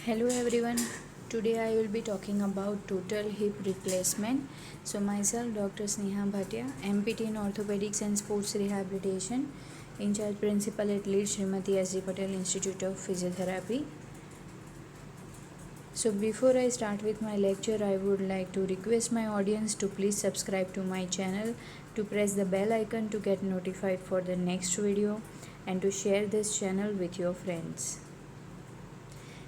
Hello everyone. Today I will be talking about total hip replacement. So myself Dr. Sneha Bhatia, MPT in Orthopedics and Sports Rehabilitation, in charge principal at Leeds Srimati S.D. Patel Institute of Physiotherapy. So before I start with my lecture, I would like to request my audience to please subscribe to my channel, to press the bell icon to get notified for the next video, and to share this channel with your friends.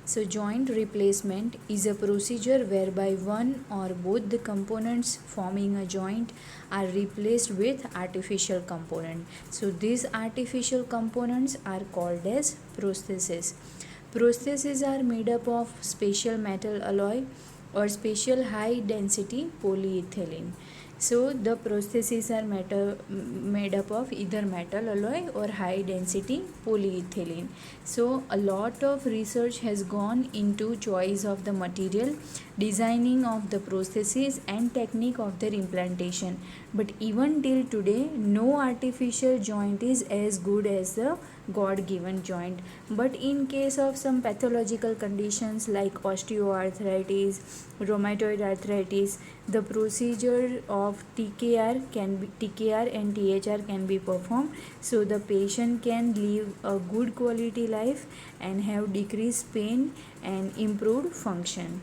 So joint replacement is a procedure whereby one or both the components forming a joint are replaced with artificial component. So these artificial components are called as prostheses. Prostheses are made up of special metal alloy or special high density polyethylene. So the prostheses are made up of either metal alloy or high density polyethylene. So a lot of research has gone into choice of the material, designing of the prostheses and technique of their implantation. But even till today, no artificial joint is as good as the God given joint. But in case of some pathological conditions like osteoarthritis, rheumatoid arthritis, the procedure of TKR and THR can be performed, so the patient can live a good quality life and have decreased pain and improved function.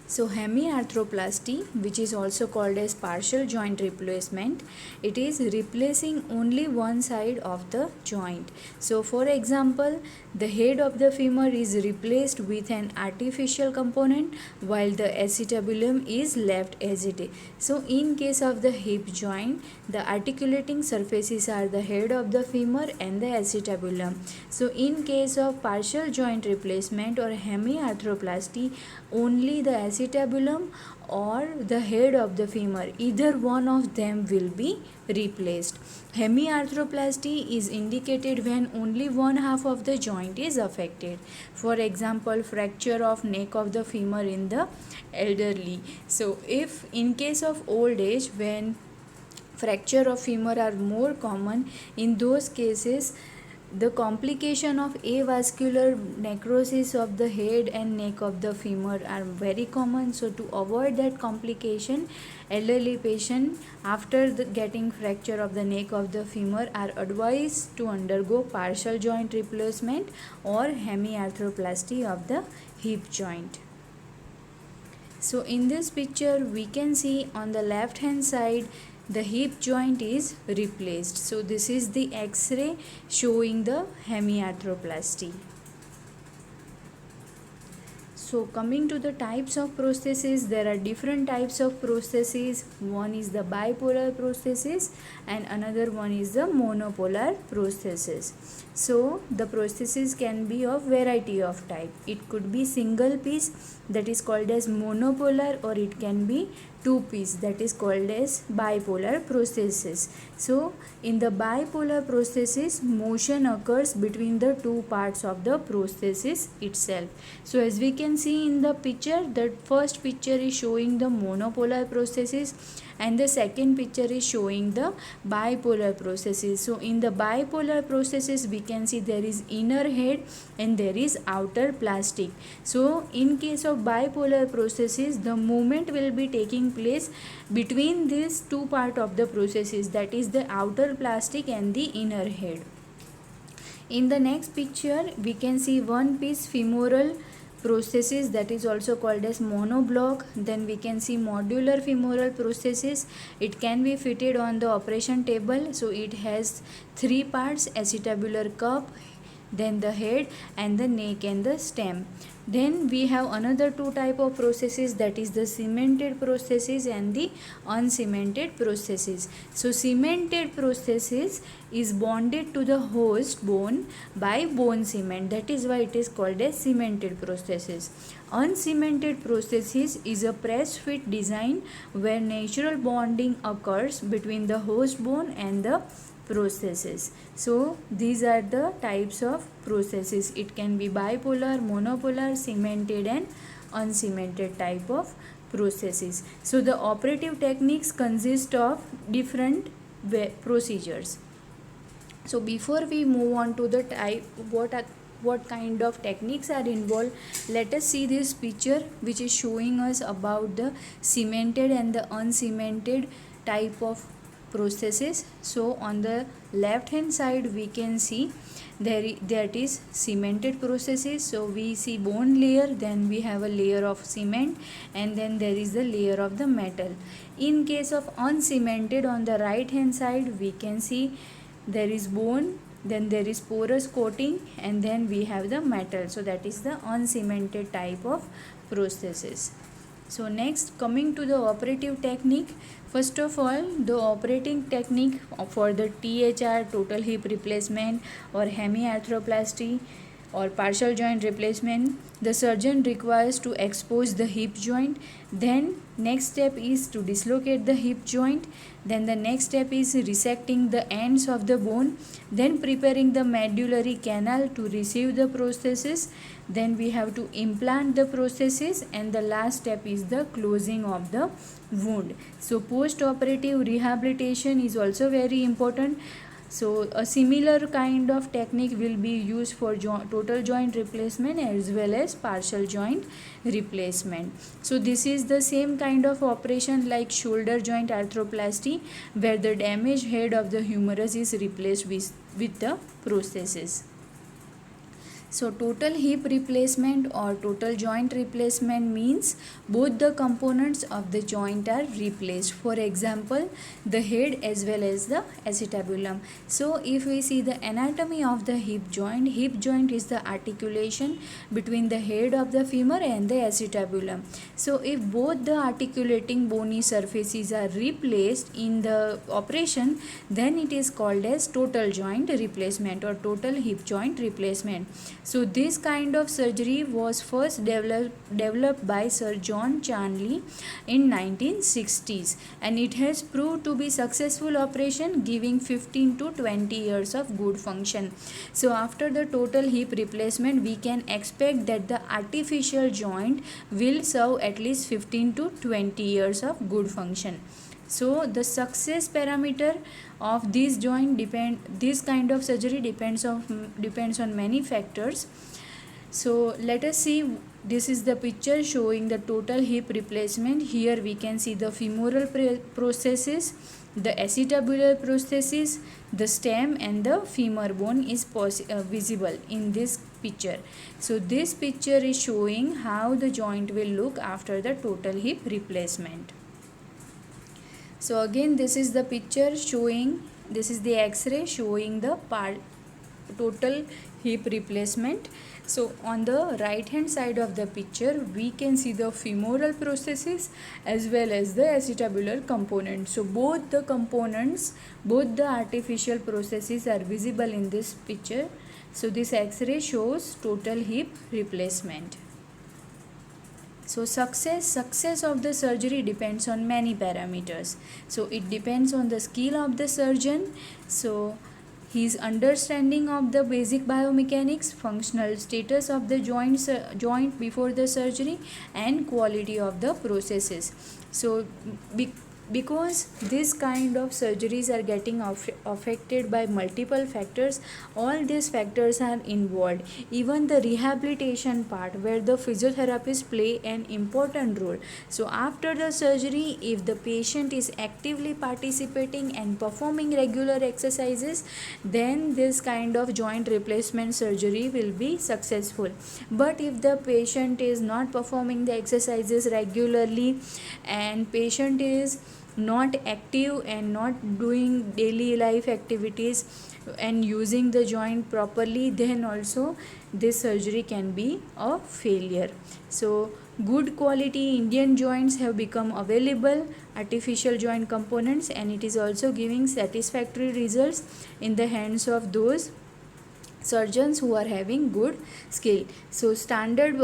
So hemiarthroplasty, which is also called as partial joint replacement, it is replacing only one side of the joint. So for example, the head of the femur is replaced with an artificial component while the acetabulum is left as it is. So in case of the hip joint, the articulating surfaces are the head of the femur and the acetabulum. So in case of partial joint replacement or hemiarthroplasty, only the acetabulum or the head of the femur, either one of them will be replaced. Hemiarthroplasty is indicated when only one half of the joint is affected. For example, fracture of neck of the femur in the elderly. So if in case of old age, when fracture of femur are more common, in those cases the complication of avascular necrosis of the head and neck of the femur are very common. So to avoid that complication, elderly patient after getting fracture of the neck of the femur are advised to undergo partial joint replacement or hemiarthroplasty of the hip joint. So in this picture we can see on the left hand side the hip joint is replaced. So this is the X-ray showing the hemiarthroplasty. So coming to the types of prostheses, there are different types of prostheses. One is the bipolar prosthesis and another one is the monopolar prosthesis. So the prosthesis can be of variety of type. It could be single piece, that is called as monopolar, or it can be two piece, that is called as bipolar prosthesis. So in the bipolar prosthesis, motion occurs between the two parts of the prosthesis itself. So as we can see in the picture, the first picture is showing the monopolar prosthesis and the second picture is showing the bipolar prosthesis. So in the bipolar prosthesis we can see there is inner head and there is outer plastic. So in case of bipolar prosthesis, the movement will be taking place between these two parts of the prosthesis, that is the outer plastic and the inner head. In the next picture we can see one piece femoral prosthesis, that is also called as monoblock. Then we can see modular femoral prosthesis. It can be fitted on the operation table. So it has three parts: acetabular cup, then the head, and the neck and the stem. Then we have another two type of prosthesis, that is the cemented prosthesis and the uncemented prosthesis. So cemented prosthesis is bonded to the host bone by bone cement, that is why it is called as cemented prosthesis. Uncemented prosthesis is a press fit design where natural bonding occurs between the host bone and the prosthesis. So these are the types of prosthesis. It can be bipolar, monopolar, cemented and uncemented type of prosthesis. So the operative techniques consist of different procedures. So before we move on to the type, what what kind of techniques are involved. Let us see this picture which is showing us about the cemented and the uncemented type of processes. So on the left hand side we can see that is cemented processes. So we see bone layer, then we have a layer of cement, and then there is the layer of the metal. In case of uncemented, on the right hand side we can see there is bone, then there is porous coating, and then we have the metal. So that is the uncemented type of processes. So next, coming to the operative technique. First of all, the operating technique for the THR, total hip replacement, or hemiarthroplasty or partial joint replacement, the surgeon requires to expose the hip joint. Then next step is to dislocate the hip joint. Then the next step is resecting the ends of the bone, then preparing the medullary canal to receive the prosthesis. Then we have to implant the prosthesis, and the last step is the closing of the wound. So post-operative rehabilitation is also very important. So a similar kind of technique will be used for total joint replacement as well as partial joint replacement. So this is the same kind of operation like shoulder joint arthroplasty, where the damaged head of the humerus is replaced with the prosthesis. So total hip replacement or total joint replacement means both the components of the joint are replaced. For example, the head as well as the acetabulum. So if we see the anatomy of the hip joint is the articulation between the head of the femur and the acetabulum. So if both the articulating bony surfaces are replaced in the operation, then it is called as total joint replacement or total hip joint replacement. So this kind of surgery was first developed by Sir John Charnley in 1960s, and it has proved to be successful operation, giving 15 to 20 years of good function. So after the total hip replacement, we can expect that the artificial joint will serve at least 15 to 20 years of good function. So the success parameter of this this kind of surgery depends on many factors. So let us see, this is the picture showing the total hip replacement. Here we can see the femoral prosthesis, the acetabular prosthesis, the stem, and the femur bone is visible in this picture. So this picture is showing how the joint will look after the total hip replacement. So again, this is the picture showing, this is the x-ray showing the total hip replacement. So on the right hand side of the picture, we can see the femoral prosthesis as well as the acetabular component. So both the components, both the artificial prostheses are visible in this picture. So this x-ray shows total hip replacement. So success of the surgery depends on many parameters. So it depends on the skill of the surgeon, so his understanding of the basic biomechanics, functional status of the joint before the surgery, and quality of the processes. So because this kind of surgeries are getting affected by multiple factors, all these factors are involved. Even the rehabilitation part, where the physiotherapists play an important role. So after the surgery, if the patient is actively participating and performing regular exercises, then this kind of joint replacement surgery will be successful. But if the patient is not performing the exercises regularly, and patient is not active and not doing daily life activities and using the joint properly, then also this surgery can be a failure. So good quality Indian joints have become available, artificial joint components, and it is also giving satisfactory results in the hands of those surgeons who are having good skill. So standard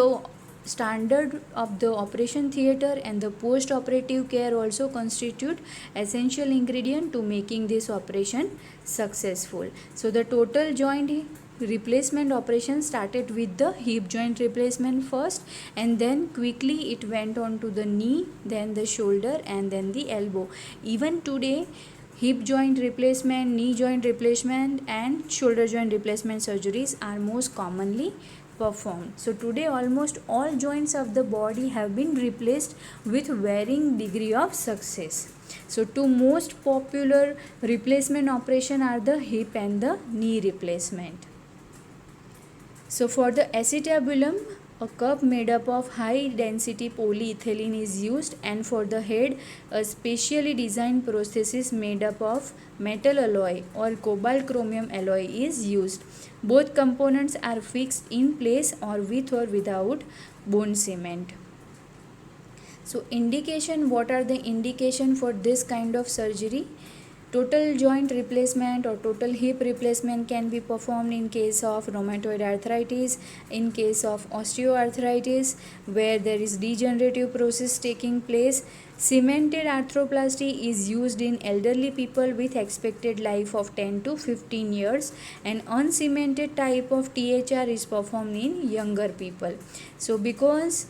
of the operation theatre and the post-operative care also constitute essential ingredient to making this operation successful. So the total joint replacement operation started with the hip joint replacement first, and then quickly it went on to the knee, then the shoulder, and then the elbow. Even today, hip joint replacement, knee joint replacement, and shoulder joint replacement surgeries are most commonly performed. So today almost all joints of the body have been replaced with varying degree of success. So two most popular replacement operation are the hip and the knee replacement. So for the acetabulum, a cup made up of high density polyethylene is used, and for the head, a specially designed prosthesis made up of metal alloy or cobalt chromium alloy is used. Both components are fixed in place or with or without bone cement. So indication, what are the indication for this kind of surgery? Total joint replacement or total hip replacement can be performed in case of rheumatoid arthritis, in case of osteoarthritis where there is degenerative process taking place. Cemented arthroplasty is used in elderly people with expected life of 10 to 15 years, and uncemented type of THR is performed in younger people. So because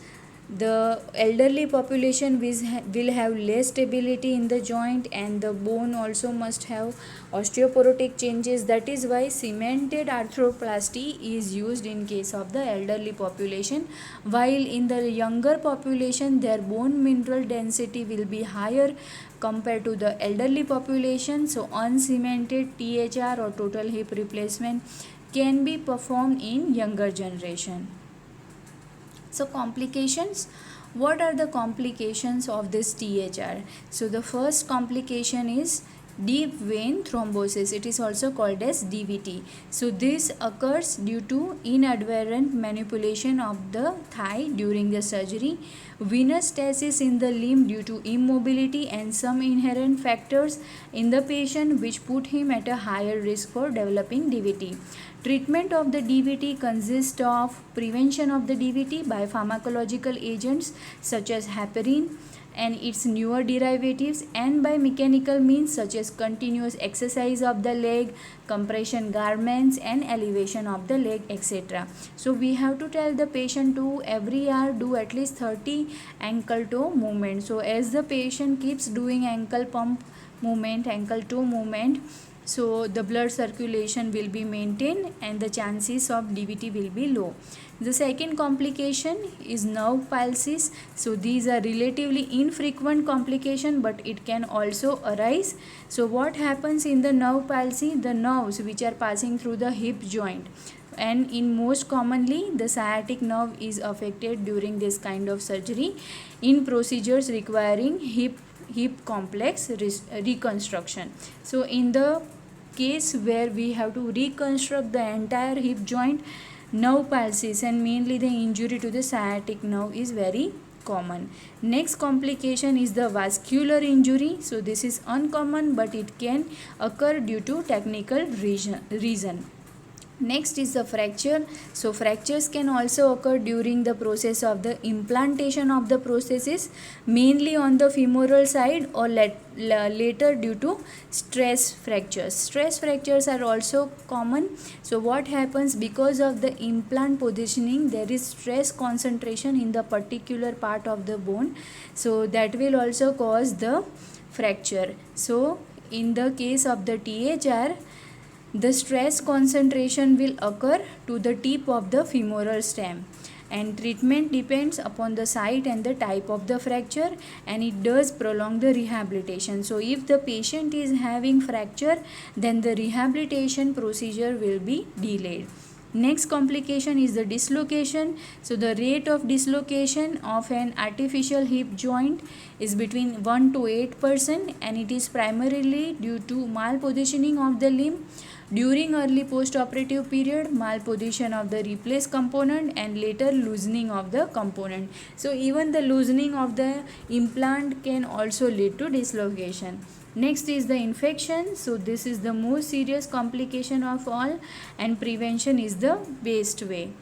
the elderly population will have less stability in the joint, and the bone also must have osteoporotic changes. That is why cemented arthroplasty is used in case of the elderly population, while in the younger population their bone mineral density will be higher compared to the elderly population. So uncemented THR or total hip replacement can be performed in younger generation. So complications, what are the complications of this THR? So the first complication is deep vein thrombosis. It is also called as DVT. So this occurs due to inadvertent manipulation of the thigh during the surgery, venous stasis in the limb due to immobility, and some inherent factors in the patient which put him at a higher risk for developing DVT. Treatment of the DVT consists of prevention of the DVT by pharmacological agents such as heparin and its newer derivatives, and by mechanical means such as continuous exercise of the leg, compression garments, and elevation of the leg, etc. So we have to tell the patient to every hour do at least 30 ankle toe movement. So as the patient keeps doing ankle pump movement, ankle toe movement, so the blood circulation will be maintained and the chances of DVT will be low. The second complication is nerve palsies. So these are relatively infrequent complication, but it can also arise. So what happens in the nerve palsy? The nerves which are passing through the hip joint, and in most commonly the sciatic nerve is affected during this kind of surgery in procedures requiring hip complex reconstruction. So in the case where we have to reconstruct the entire hip joint, nerve palsies and mainly the injury to the sciatic nerve is very common. Next complication is the vascular injury. So this is uncommon, but it can occur due to technical reason. Next is the fracture. So fractures can also occur during the process of the implantation of the prosthesis, mainly on the femoral side, or later due to stress fractures. Stress fractures are also common. So what happens, because of the implant positioning there is stress concentration in the particular part of the bone, so that will also cause the fracture. So in the case of the THR, the stress concentration will occur to the tip of the femoral stem, and treatment depends upon the site and the type of the fracture, and it does prolong the rehabilitation. So if the patient is having fracture, then the rehabilitation procedure will be delayed. Next complication is the dislocation. So the rate of dislocation of an artificial hip joint is between 1 to 8%, and it is primarily due to malpositioning of the limb during early post-operative period, malposition of the replaced component, and later loosening of the component. So even the loosening of the implant can also lead to dislocation. Next is the infection. So this is the most serious complication of all, and prevention is the best way.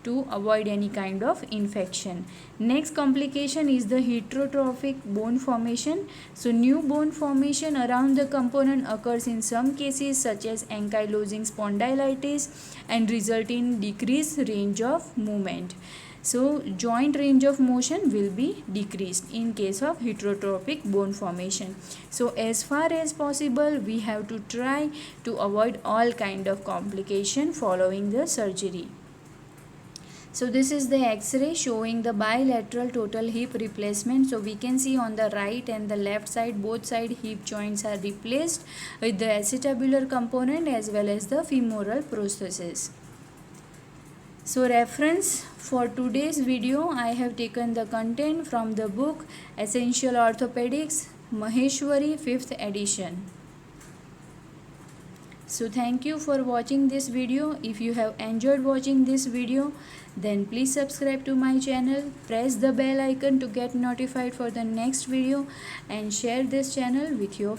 to avoid any kind of infection. Next complication is the heterotrophic bone formation. So new bone formation around the component occurs in some cases such as ankylosing spondylitis and result in decreased range of movement. So joint range of motion will be decreased in case of heterotrophic bone formation. So as far as possible we have to try to avoid all kind of complication following the surgery. So this is the x-ray showing the bilateral total hip replacement. So we can see on the right and the left side both side hip joints are replaced with the acetabular component as well as the femoral prosthesis. So reference for today's video, I have taken the content from the book Essential Orthopedics, Maheshwari 5th edition. So thank you for watching this video. If you have enjoyed watching this video, then please subscribe to my channel, press the bell icon to get notified for the next video and share this channel with your